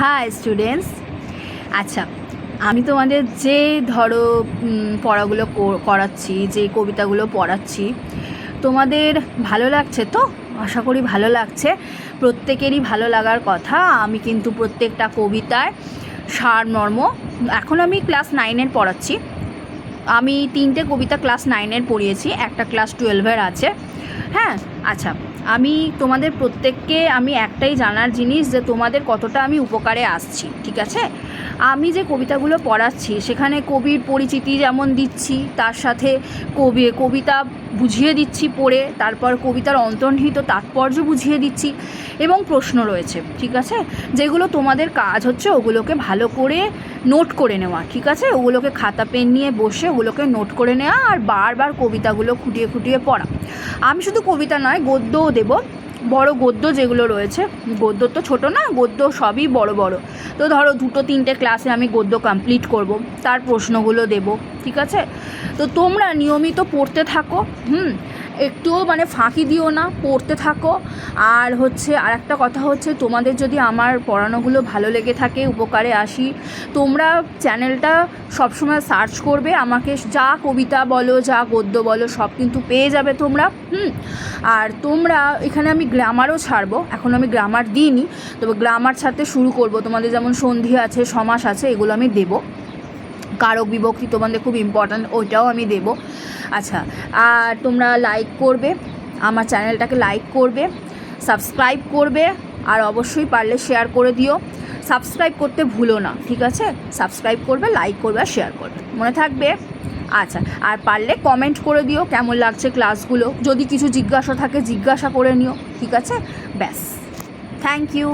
High students. আচ্ছা, আমি তোমাদের যে ধরো পড়াগুলো করাচ্ছি, যে কবিতাগুলো পড়াচ্ছি, তোমাদের ভালো লাগছে তো? আশা করি ভালো লাগছে। প্রত্যেকেরই ভালো লাগার কথা। আমি কিন্তু প্রত্যেকটা কবিতার সারমর্ম, এখন আমি ক্লাস 9-এর পড়াচ্ছি। আমি 3টে কবিতা ক্লাস 9-এর পড়িয়েছি, একটা ক্লাস 12-এর আছে। হ্যাঁ, আচ্ছা, আমি তোমাদের প্রত্যেককে আমি একটাই জানার জিনিস যে তোমাদের কতটা আমি উপকারে আসছি, ঠিক আছে? আমি যে কবিতাগুলো পড়াচ্ছি সেখানে কবির পরিচিতি যেমন দিচ্ছি, তার সাথে কবিতা বুঝিয়ে দিচ্ছি পড়ে, তারপর কবিতার অন্তর্নিহিত তাৎপর্য বুঝিয়ে দিচ্ছি এবং প্রশ্ন রয়েছে, ঠিক আছে? যেগুলো তোমাদের কাজ হচ্ছে ওগুলোকে ভালো করে নোট করে নেওয়া, ঠিক আছে? ওগুলোকে খাতা পেন নিয়ে বসে ওগুলোকে নোট করে নেওয়া আর বারবার কবিতাগুলো খুঁটিয়ে খুঁটিয়ে পড়া। আমি শুধু কবিতা নয়, গদ্যও দেব। বড় গদ্য যেগুলো রয়েছে, গদ্য তো ছোট না, গদ্য সবই বড় বড়। তো ধরো 2-3টে ক্লাসে আমি গদ্য কমপ্লিট করব, তার প্রশ্নগুলো দেব, ঠিক আছে? তো তোমরা নিয়মিত পড়তে থাকো, একটুও ফাঁকি দিও না, পড়তে থাকো। আর আরেকটা কথা হচ্ছে, তোমাদের যদি আমার পড়ানোগুলো ভালো লেগে থাকে, উপকারে আসি, তোমরা চ্যানেলটা সবসময় সার্চ করবে, আমাকে যা কবিতা বলো, যা গদ্য বলো, সব কিন্তু পেয়ে যাবে তোমরা। আর তোমরা এখানে আমি গ্রামারও ছাড়বো, এখন আমি গ্রামার দিইনি, তবে গ্রামার ছাড়তে শুরু করব। তোমাদের যেমন সন্ধি আছে, সমাস আছে, এগুলো আমি দেবো। কারক বিভক্তি তোমাদের খুব ইম্পর্ট্যান্ট, ওইটাও আমি দেব। আচ্ছা, আর তোমরা লাইক করবে, আমার চ্যানেলটাকে লাইক করবে, সাবস্ক্রাইব করবে, আর অবশ্যই পারলে শেয়ার করে দিও। সাবস্ক্রাইব করতে ভুলো না, ঠিক আছে? সাবস্ক্রাইব করবে, লাইক করবে আর শেয়ার করবে, মনে থাকবে? আচ্ছা, আর পারলে কমেন্ট করে দিও কেমন লাগছে ক্লাসগুলো। যদি কিছু জিজ্ঞাসা থাকে জিজ্ঞাসা করে নিও, ঠিক আছে? ব্যাস, থ্যাংক ইউ।